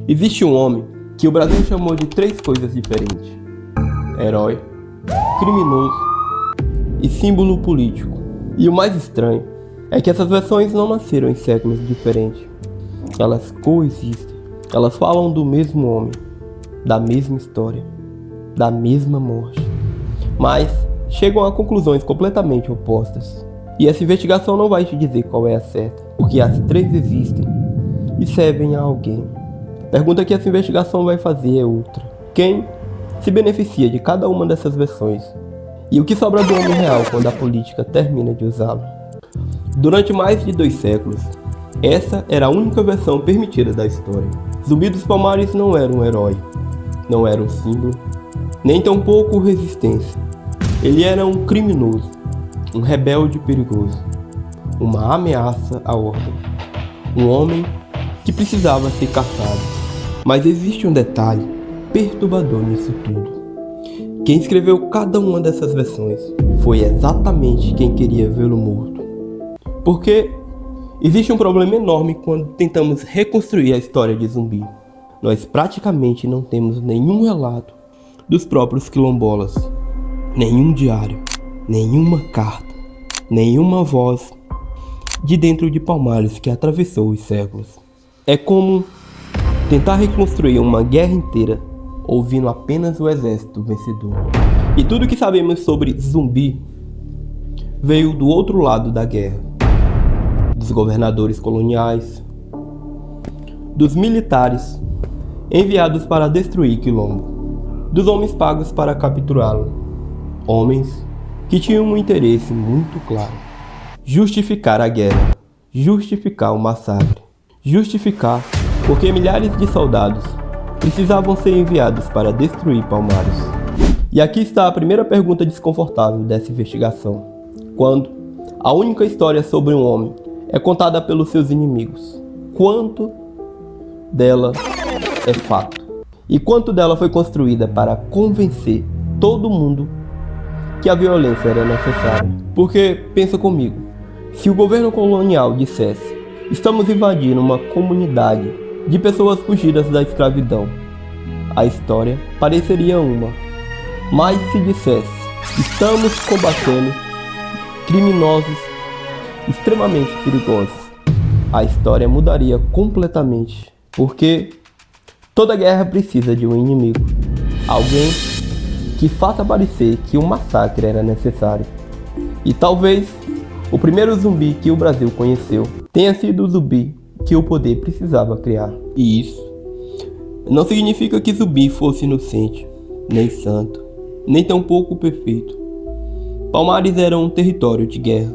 Existe um homem que o Brasil chamou de 3 coisas diferentes: herói, criminoso e símbolo político. E o mais estranho é que essas versões não nasceram em séculos diferentes. Elas coexistem. Elas falam do mesmo homem, da mesma história, da mesma morte, mas chegam a conclusões completamente opostas. E essa investigação não vai te dizer qual é a certa, porque as 3 existem e servem a alguém. A pergunta que essa investigação vai fazer é outra: quem se beneficia de cada uma dessas versões? E o que sobra do homem real quando a política termina de usá-lo? Durante mais de 2 séculos, essa era a única versão permitida da história. Zumbi dos Palmares não era um herói, não era um símbolo, nem tampouco resistência. Ele era um criminoso, um rebelde perigoso, uma ameaça à ordem, um homem que precisava ser caçado. Mas existe um detalhe perturbador nisso tudo. Quem escreveu cada uma dessas versões foi exatamente quem queria vê-lo morto. Porque existe um problema enorme quando tentamos reconstruir a história de Zumbi. Nós praticamente não temos nenhum relato dos próprios quilombolas, nenhum diário, nenhuma carta, nenhuma voz de dentro de Palmares que atravessou os séculos. É como tentar reconstruir uma guerra inteira ouvindo apenas o exército vencedor. E tudo que sabemos sobre Zumbi veio do outro lado da guerra: dos governadores coloniais, dos militares enviados para destruir Quilombo, dos homens pagos para capturá-lo, homens que tinham um interesse muito claro: justificar a guerra, justificar o massacre, justificar porque milhares de soldados precisavam ser enviados para destruir Palmares. E aqui está a primeira pergunta desconfortável dessa investigação: quando a única história sobre um homem é contada pelos seus inimigos, quanto dela é fato? E quanto dela foi construída para convencer todo mundo que a violência era necessária? Porque, pensa comigo, se o governo colonial dissesse: estamos invadindo uma comunidade de pessoas fugidas da escravidão, a história pareceria uma. Mas se dissesse: estamos combatendo criminosos extremamente perigosos, a história mudaria completamente. Porque toda guerra precisa de um inimigo, alguém que faça parecer que um massacre era necessário. E talvez o primeiro zumbi que o Brasil conheceu tenha sido o zumbi que o poder precisava criar. E isso não significa que Zumbi fosse inocente, nem santo, nem tampouco perfeito. Palmares era um território de guerra,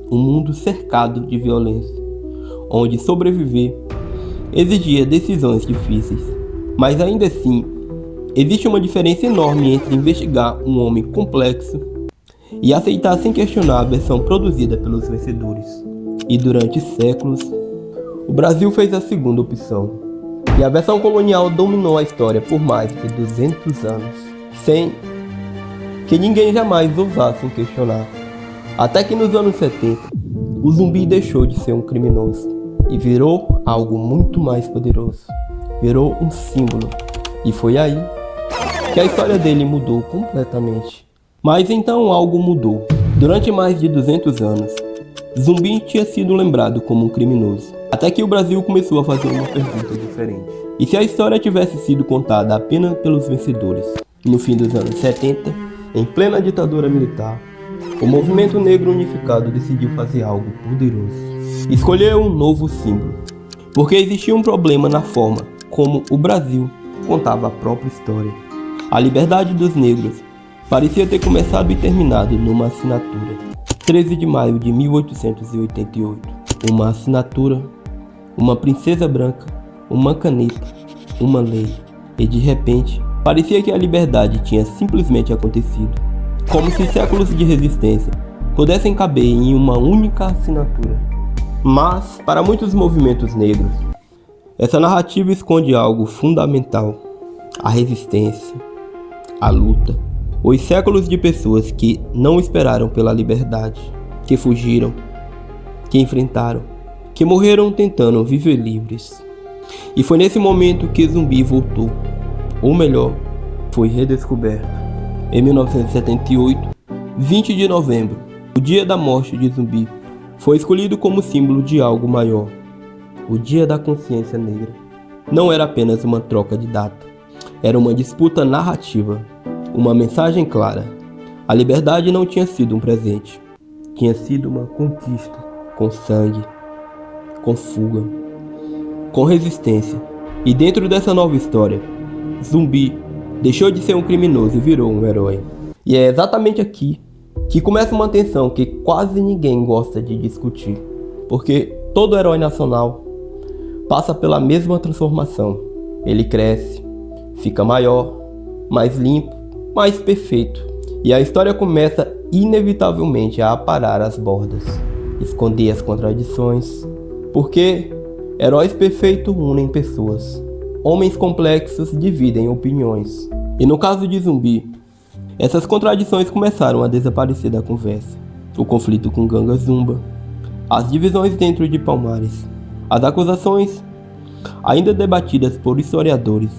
um mundo cercado de violência, onde sobreviver exigia decisões difíceis. Mas ainda assim, existe uma diferença enorme entre investigar um homem complexo e aceitar sem questionar a versão produzida pelos vencedores. E durante séculos, o Brasil fez a segunda opção. E a versão colonial dominou a história por mais de 200 anos, sem que ninguém jamais ousasse questionar. Até que nos anos 70, o zumbi deixou de ser um criminoso e virou algo muito mais poderoso. Virou um símbolo. E foi aí que a história dele mudou completamente. Mas então algo mudou. Durante mais de 200 anos, Zumbi tinha sido lembrado como um criminoso, até que o Brasil começou a fazer uma pergunta diferente. E se a história tivesse sido contada apenas pelos vencedores? No fim dos anos 70, em plena ditadura militar, o movimento negro unificado decidiu fazer algo poderoso: escolher um novo símbolo. Porque existia um problema na forma como o Brasil contava a própria história. A liberdade dos negros parecia ter começado e terminado numa assinatura. 13 de maio de 1888. Uma assinatura, uma princesa branca, uma caneta, uma lei. E de repente, parecia que a liberdade tinha simplesmente acontecido. Como se séculos de resistência pudessem caber em uma única assinatura. Mas, para muitos movimentos negros, essa narrativa esconde algo fundamental: a resistência, a luta. Os séculos de pessoas que não esperaram pela liberdade, que fugiram, que enfrentaram, que morreram tentando viver livres. E foi nesse momento que Zumbi voltou, ou melhor, foi redescoberto. Em 1978, 20 de novembro, o dia da morte de Zumbi, foi escolhido como símbolo de algo maior, o Dia da Consciência Negra. Não era apenas uma troca de data, era uma disputa narrativa, uma mensagem clara. A liberdade não tinha sido um presente, tinha sido uma conquista, com sangue, com fuga, com resistência. E dentro dessa nova história, Zumbi deixou de ser um criminoso e virou um herói. E é exatamente aqui que começa uma tensão que quase ninguém gosta de discutir, porque todo herói nacional passa pela mesma transformação. Ele cresce, fica maior, mais limpo, mais perfeito. E a história começa inevitavelmente a aparar as bordas, esconder as contradições, porque heróis perfeitos unem pessoas, homens complexos dividem opiniões. E no caso de Zumbi, essas contradições começaram a desaparecer da conversa. O conflito com Ganga Zumba, as divisões dentro de Palmares, as acusações, ainda debatidas por historiadores,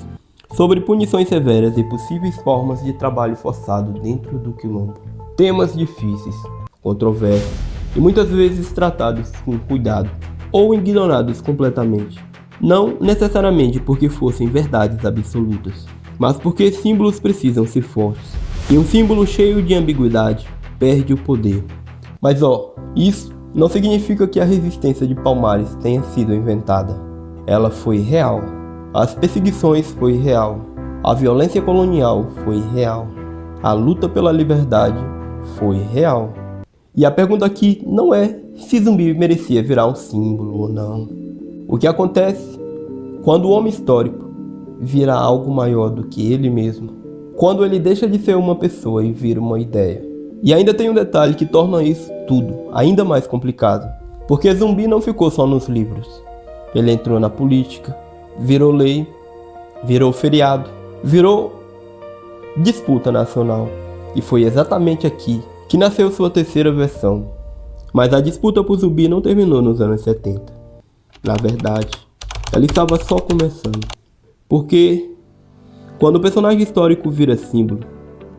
sobre punições severas e possíveis formas de trabalho forçado dentro do quilombo. Temas difíceis, controversos e muitas vezes tratados com cuidado ou ignorados completamente. Não necessariamente porque fossem verdades absolutas, mas porque símbolos precisam ser fortes. E um símbolo cheio de ambiguidade perde o poder. Mas isso não significa que a resistência de Palmares tenha sido inventada. Ela foi real. As perseguições foi real. A violência colonial foi real. A luta pela liberdade foi real. E a pergunta aqui não é se Zumbi merecia virar um símbolo ou não. O que acontece quando o homem histórico vira algo maior do que ele mesmo? Quando ele deixa de ser uma pessoa e vira uma ideia. E ainda tem um detalhe que torna isso tudo ainda mais complicado. Porque Zumbi não ficou só nos livros. Ele entrou na política, virou lei, virou feriado, virou disputa nacional. E foi exatamente aqui que nasceu sua terceira versão. Mas a disputa por Zumbi não terminou nos anos 70. Na verdade, ela estava só começando. Porque quando o personagem histórico vira símbolo,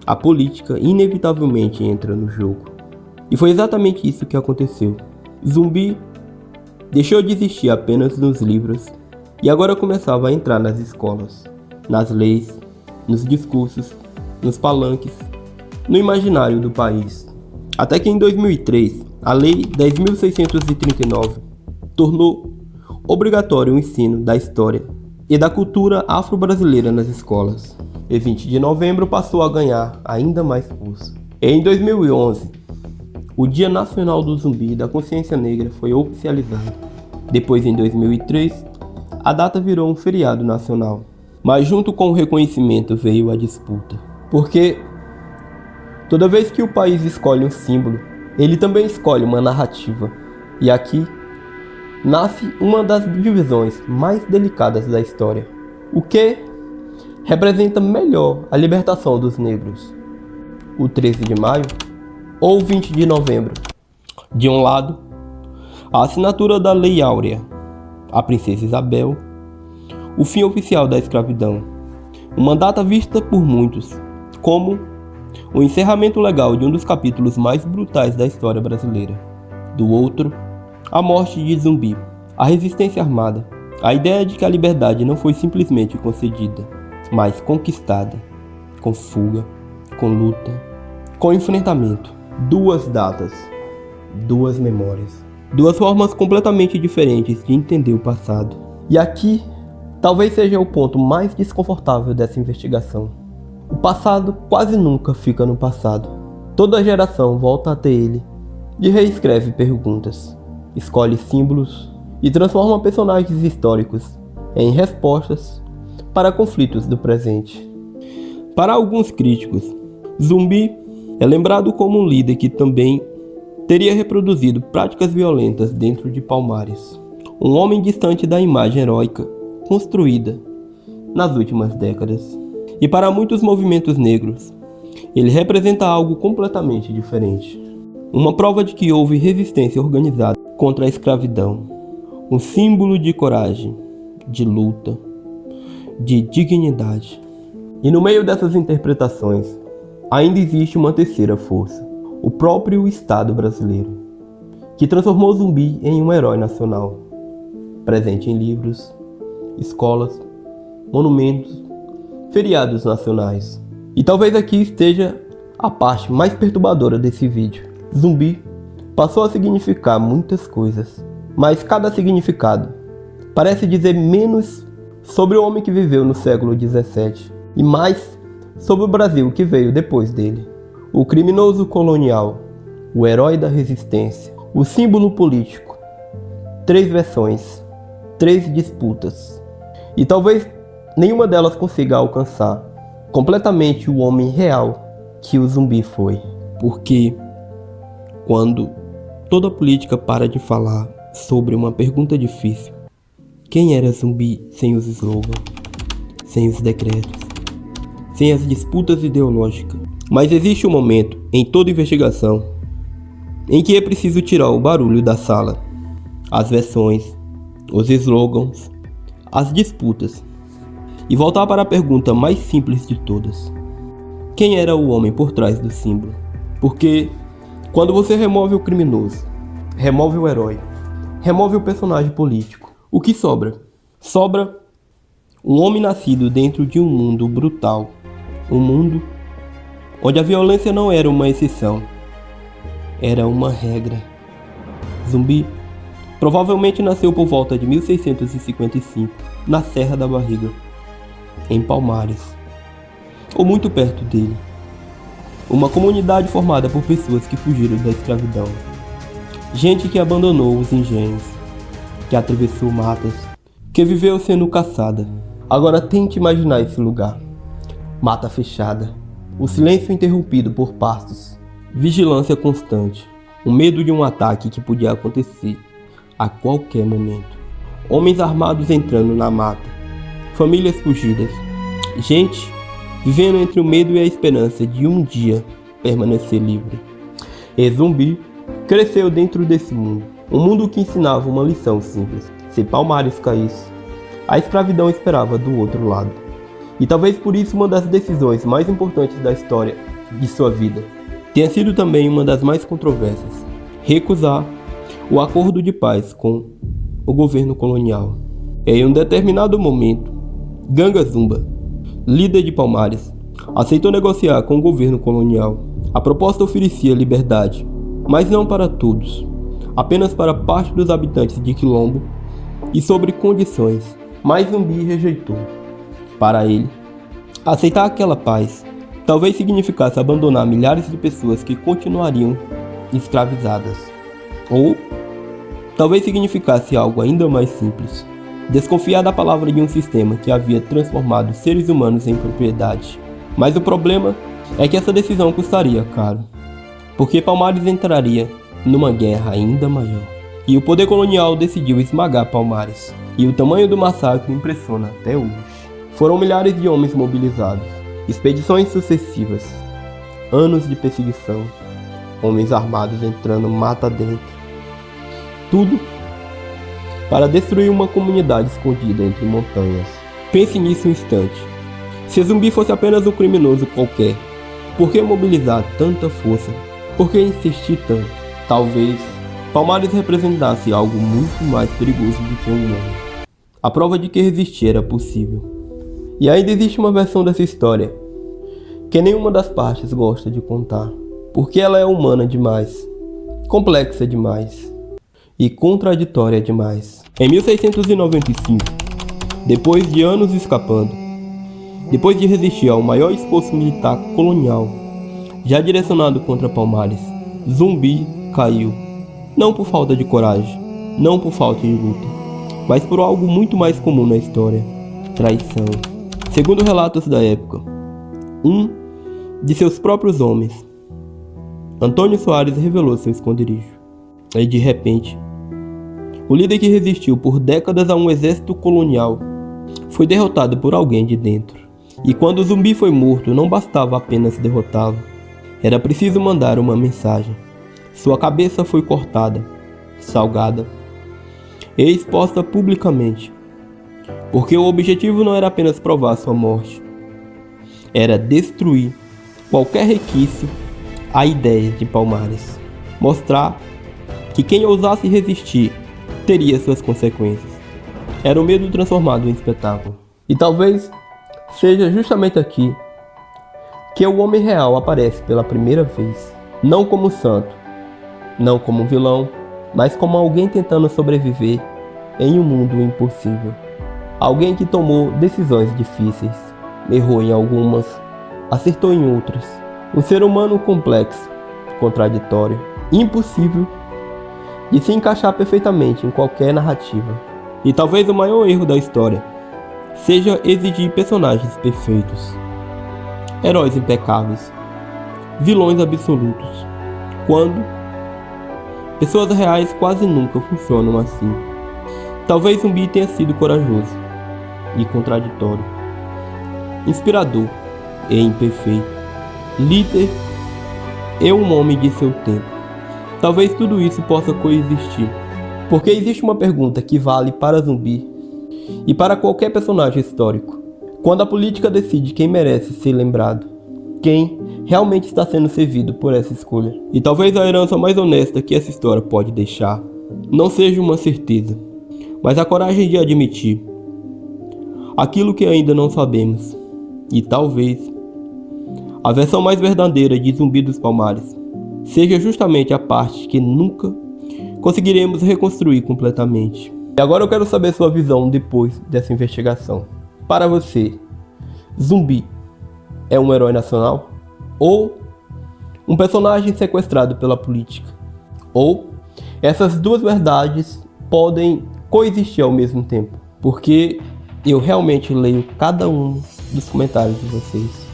a política inevitavelmente entra no jogo. E foi exatamente isso que aconteceu. Zumbi deixou de existir apenas nos livros e agora começava a entrar nas escolas, nas leis, nos discursos, nos palanques, no imaginário do país. Até que em 2003, a Lei 10.639 tornou obrigatório o ensino da história e da cultura afro-brasileira nas escolas. E 20 de novembro passou a ganhar ainda mais força. Em 2011, o Dia Nacional do Zumbi e da Consciência Negra foi oficializado. Depois, em 2003, a data virou um feriado nacional. Mas junto com o reconhecimento veio a disputa. Porque toda vez que o país escolhe um símbolo, ele também escolhe uma narrativa. E aqui nasce uma das divisões mais delicadas da história. O que representa melhor a libertação dos negros? O 13 de maio ou o 20 de novembro? De um lado, a assinatura da Lei Áurea, a Princesa Isabel, o fim oficial da escravidão, uma data vista por muitos como o encerramento legal de um dos capítulos mais brutais da história brasileira. Do outro, a morte de Zumbi, a resistência armada, a ideia de que a liberdade não foi simplesmente concedida, mas conquistada, com fuga, com luta, com enfrentamento. Duas datas, duas memórias, duas formas completamente diferentes de entender o passado. E aqui, talvez seja o ponto mais desconfortável dessa investigação. O passado quase nunca fica no passado. Toda geração volta até ele e reescreve perguntas, escolhe símbolos e transforma personagens históricos em respostas para conflitos do presente. Para alguns críticos, Zumbi é lembrado como um líder que também teria reproduzido práticas violentas dentro de Palmares. Um homem distante da imagem heróica construída nas últimas décadas. E para muitos movimentos negros, ele representa algo completamente diferente. Uma prova de que houve resistência organizada contra a escravidão. Um símbolo de coragem, de luta, de dignidade. E no meio dessas interpretações, ainda existe uma terceira força, o próprio Estado brasileiro, que transformou Zumbi em um herói nacional, presente em livros, escolas, monumentos, feriados nacionais. E talvez aqui esteja a parte mais perturbadora desse vídeo. Zumbi passou a significar muitas coisas, mas cada significado parece dizer menos sobre o homem que viveu no século XVII e mais sobre o Brasil que veio depois dele. O criminoso colonial, o herói da resistência, o símbolo político. 3 versões, 3 disputas. E talvez nenhuma delas consiga alcançar completamente o homem real que o Zumbi foi. Porque quando toda a política para de falar sobre uma pergunta difícil, quem era Zumbi sem os slogans, sem os decretos, sem as disputas ideológicas? Mas existe um momento em toda investigação em que é preciso tirar o barulho da sala, as versões, os slogans, as disputas, e voltar para a pergunta mais simples de todas: quem era o homem por trás do símbolo? Porque quando você remove o criminoso, remove o herói, remove o personagem político, o que sobra? Sobra um homem nascido dentro de um mundo brutal, um mundo onde a violência não era uma exceção, era uma regra. Zumbi provavelmente nasceu por volta de 1655, na Serra da Barriga, em Palmares, ou muito perto dele. Uma comunidade formada por pessoas que fugiram da escravidão, gente que abandonou os engenhos, que atravessou matas, que viveu sendo caçada. Agora tente imaginar esse lugar: mata fechada, o silêncio interrompido por pastos, vigilância constante, o medo de um ataque que podia acontecer a qualquer momento, homens armados entrando na mata, famílias fugidas, gente vivendo entre o medo e a esperança de um dia permanecer livre. E Zumbi cresceu dentro desse mundo, um mundo que ensinava uma lição simples: se Palmares caísse, a escravidão esperava do outro lado. E talvez por isso uma das decisões mais importantes da história de sua vida tenha sido também uma das mais controversas: recusar o acordo de paz com o governo colonial. Em um determinado momento, Ganga Zumba, líder de Palmares, aceitou negociar com o governo colonial. A proposta oferecia liberdade, mas não para todos, apenas para parte dos habitantes de Quilombo e sobre condições. Mas Zumbi rejeitou. Para ele, aceitar aquela paz talvez significasse abandonar milhares de pessoas que continuariam escravizadas. Ou talvez significasse algo ainda mais simples: desconfiar da palavra de um sistema que havia transformado seres humanos em propriedade. Mas o problema é que essa decisão custaria caro, porque Palmares entraria numa guerra ainda maior. E o poder colonial decidiu esmagar Palmares. E o tamanho do massacre impressiona até hoje. Foram milhares de homens mobilizados, expedições sucessivas, anos de perseguição, homens armados entrando mata dentro. Tudo para destruir uma comunidade escondida entre montanhas. Pense nisso um instante. Se Zumbi fosse apenas um criminoso qualquer, por que mobilizar tanta força? Por que insistir tanto? Talvez Palmares representasse algo muito mais perigoso do que um homem. A prova de que resistir era possível. E ainda existe uma versão dessa história que nenhuma das partes gosta de contar, porque ela é humana demais, complexa demais e contraditória demais. Em 1695, depois de anos escapando, depois de resistir ao maior esforço militar colonial já direcionado contra Palmares, Zumbi caiu, não por falta de coragem, não por falta de luta, mas por algo muito mais comum na história: traição. Segundo relatos da época, um de seus próprios homens, Antônio Soares, revelou seu esconderijo. E de repente, o líder que resistiu por décadas a um exército colonial foi derrotado por alguém de dentro. E quando Zumbi foi morto, não bastava apenas derrotá-lo, era preciso mandar uma mensagem. Sua cabeça foi cortada, salgada e exposta publicamente. Porque o objetivo não era apenas provar sua morte, era destruir qualquer resquício à ideia de Palmares. Mostrar que quem ousasse resistir teria suas consequências. Era o medo transformado em espetáculo. E talvez seja justamente aqui que o homem real aparece pela primeira vez. Não como santo, não como vilão, mas como alguém tentando sobreviver em um mundo impossível. Alguém que tomou decisões difíceis, errou em algumas, acertou em outras. Um ser humano complexo, contraditório, impossível de se encaixar perfeitamente em qualquer narrativa. E talvez o maior erro da história seja exigir personagens perfeitos, heróis impecáveis, vilões absolutos, quando pessoas reais quase nunca funcionam assim. Talvez Zumbi tenha sido corajoso e contraditório, inspirador e imperfeito, líder e um homem de seu tempo. Talvez tudo isso possa coexistir, porque existe uma pergunta que vale para Zumbi e para qualquer personagem histórico. Quando a política decide quem merece ser lembrado, quem realmente está sendo servido por essa escolha. E talvez a herança mais honesta que essa história pode deixar não seja uma certeza, mas a coragem de admitir aquilo que ainda não sabemos. E talvez a versão mais verdadeira de Zumbi dos Palmares seja justamente a parte que nunca conseguiremos reconstruir completamente. E agora eu quero saber sua visão depois dessa investigação. Para você, Zumbi é um herói nacional? Ou um personagem sequestrado pela política? Ou essas duas verdades podem coexistir ao mesmo tempo? Porque eu realmente leio cada um dos comentários de vocês.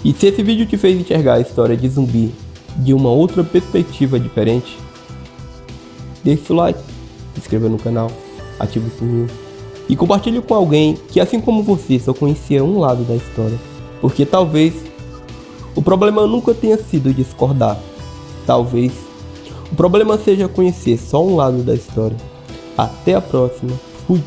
E se esse vídeo te fez enxergar a história de Zumbi de uma outra perspectiva diferente, deixe seu like, se inscreva no canal, ative o sininho e compartilhe com alguém que, assim como você, só conhecia um lado da história. Porque talvez o problema nunca tenha sido discordar. Talvez o problema seja conhecer só um lado da história. Até a próxima. Fui!